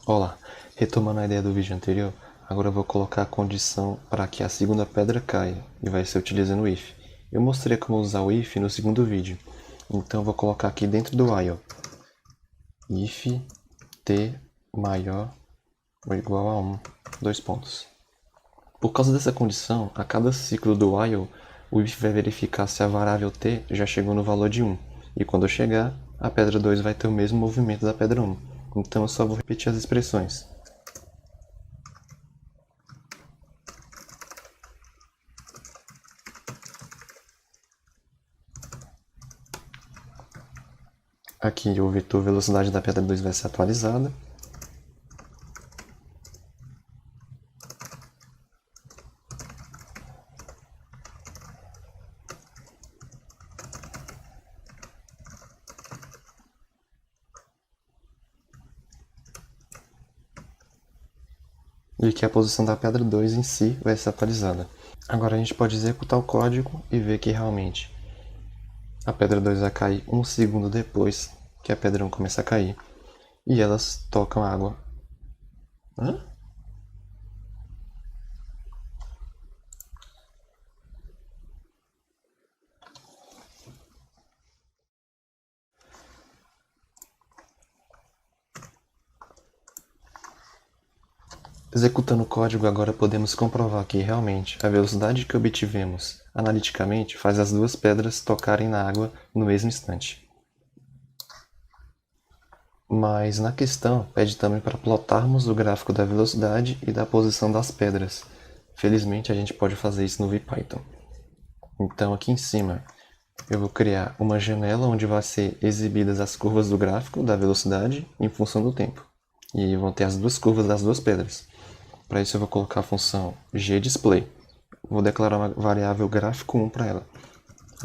Olá, retomando a ideia do vídeo anterior, agora eu vou colocar a condição para que a segunda pedra caia, e vai ser utilizando o if. Eu mostrei como usar o if no segundo vídeo, então eu vou colocar aqui dentro do while. If t maior ou igual a 1, dois pontos. Por causa dessa condição, a cada ciclo do while, o if vai verificar se a variável t já chegou no valor de 1, e quando chegar, a pedra 2 vai ter o mesmo movimento da pedra 1. Então eu só vou repetir as expressões. Aqui o vetor velocidade da pedra 2 vai ser atualizada. E aqui a posição da pedra 2 em si vai ser atualizada. Agora a gente pode executar o código e ver que realmente a pedra 2 vai cair um segundo depois que a pedra 1 começa a cair. E elas tocam água. Hã? Executando o código, agora podemos comprovar que realmente a velocidade que obtivemos analiticamente faz as duas pedras tocarem na água no mesmo instante. Mas na questão pede também para plotarmos o gráfico da velocidade e da posição das pedras. Felizmente a gente pode fazer isso no VPython. Então aqui em cima eu vou criar uma janela onde vai ser exibidas as curvas do gráfico da velocidade em função do tempo. E vão ter as duas curvas das duas pedras. Para isso eu vou colocar a função gDisplay. Vou declarar uma variável gráfico1 para ela.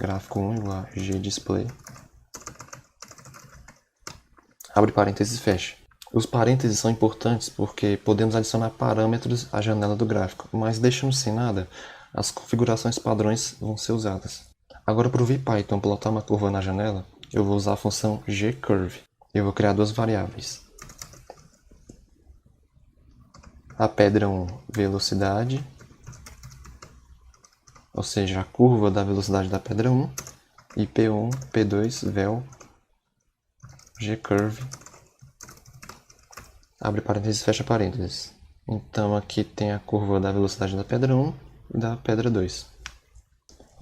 Gráfico1 igual a gDisplay. Abre parênteses e fecha. Os parênteses são importantes porque podemos adicionar parâmetros à janela do gráfico, mas deixando sem nada, as configurações padrões vão ser usadas. Agora para o VPython plotar uma curva na janela, eu vou usar a função gCurve. Eu vou criar duas variáveis. A pedra 1, velocidade, ou seja, a curva da velocidade da pedra 1, e P1, P2, vel, gCurve, abre parênteses, fecha parênteses. Então aqui tem a curva da velocidade da pedra 1 e da pedra 2.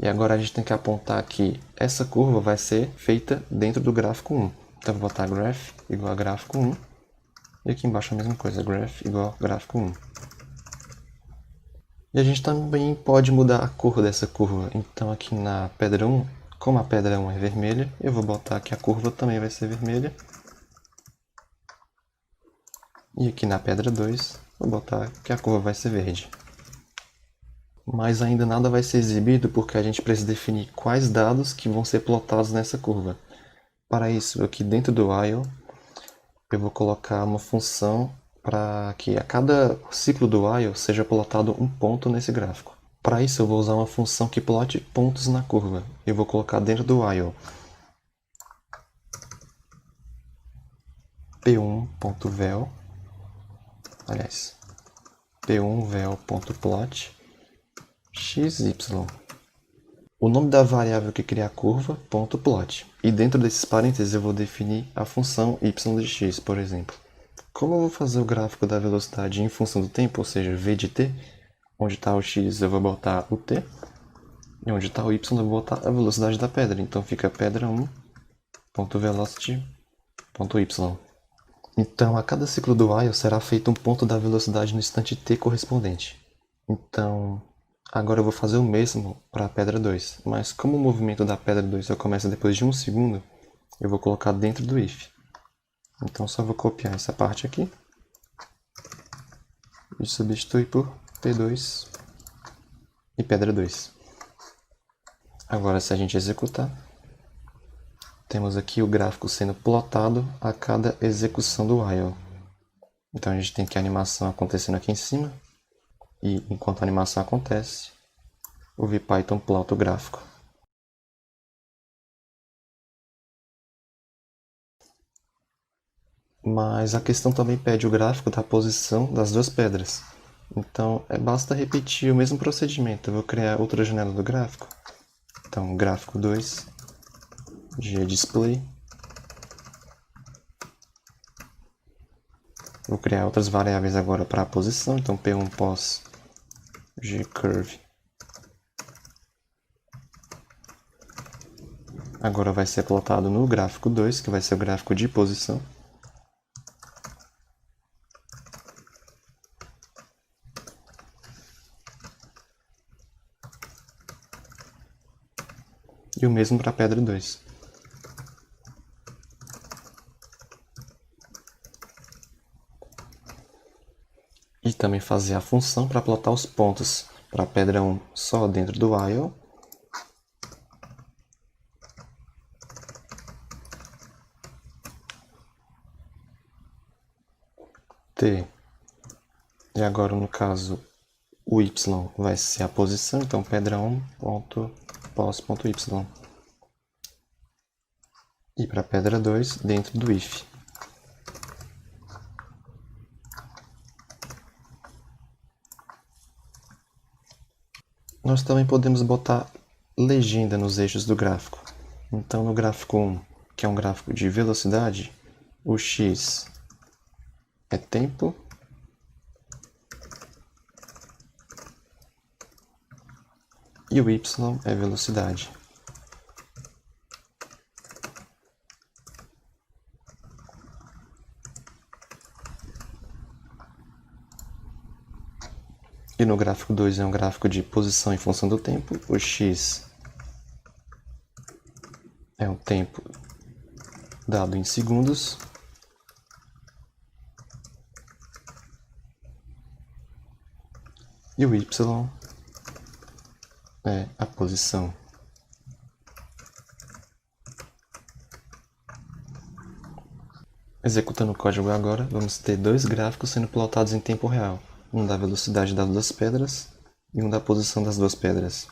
E agora a gente tem que apontar que essa curva vai ser feita dentro do gráfico 1. Então eu vou botar graph igual a gráfico 1. E aqui embaixo a mesma coisa, graph igual a gráfico 1. E a gente também pode mudar a cor dessa curva. Então aqui na pedra 1, como a pedra 1 é vermelha, eu vou botar que a curva também vai ser vermelha. E aqui na pedra 2, vou botar que a curva vai ser verde. Mas ainda nada vai ser exibido porque a gente precisa definir quais dados que vão ser plotados nessa curva. Para isso, aqui dentro do while, eu vou colocar uma função para que a cada ciclo do while seja plotado um ponto nesse gráfico. Para isso, eu vou usar uma função que plote pontos na curva. Eu vou colocar dentro do while p1.vel, aliás, p1vel.plot xy. O nome da variável que cria a curva, .plot. E dentro desses parênteses eu vou definir a função y de x, por exemplo. Como eu vou fazer o gráfico da velocidade em função do tempo, ou seja, v de t, onde está o x eu vou botar o t, e onde está o y eu vou botar a velocidade da pedra. Então fica pedra1.velocity.y. Então a cada ciclo do while será feito um ponto da velocidade no instante t correspondente. Então agora eu vou fazer o mesmo para a pedra 2, mas como o movimento da pedra 2 só começa depois de um segundo, eu vou colocar dentro do if. Então só vou copiar essa parte aqui e substituir por P2 e pedra 2. Agora se a gente executar, temos aqui o gráfico sendo plotado a cada execução do while. Então a gente tem que a animação acontecendo aqui em cima, e enquanto a animação acontece, o VPython plota o gráfico. Mas a questão também pede o gráfico da posição das duas pedras. Então, basta repetir o mesmo procedimento. Eu vou criar outra janela do gráfico. Então, gráfico 2, gDisplay. Vou criar outras variáveis agora para a posição. Então, P1 pos gCurve. Agora vai ser plotado no gráfico 2, que vai ser o gráfico de posição. E o mesmo para a pedra 2. E também fazer a função para plotar os pontos para a pedra 1 só dentro do while. T. E agora no caso o y vai ser a posição, então pedra 1.pos.y. E para a pedra 2 dentro do if. Nós também podemos botar legenda nos eixos do gráfico. Então no gráfico 1, que é um gráfico de velocidade, o x é tempo e o y é velocidade. E no gráfico 2 é um gráfico de posição em função do tempo. O x é um tempo dado em segundos. E o y é a posição. Executando o código agora, vamos ter dois gráficos sendo plotados em tempo real. Um da velocidade das duas pedras e um da posição das duas pedras.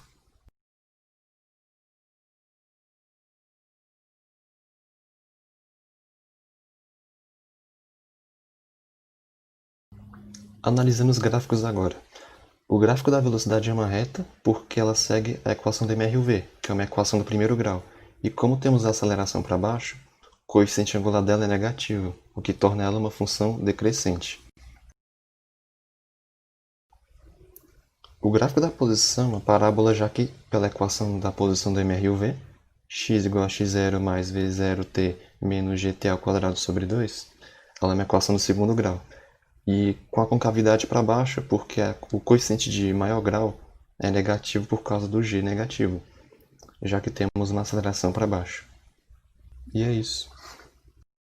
Analisando os gráficos agora. O gráfico da velocidade é uma reta porque ela segue a equação do MRUV, que é uma equação do primeiro grau. E como temos a aceleração para baixo, o coeficiente angular dela é negativo, o que torna ela uma função decrescente. O gráfico da posição é uma parábola, já que, pela equação da posição do MRUV, x igual a x0 mais v0t menos gt ao quadrado sobre 2, ela é uma equação do segundo grau. E com a concavidade para baixo, porque o coeficiente de maior grau é negativo por causa do g negativo, já que temos uma aceleração para baixo. E é isso.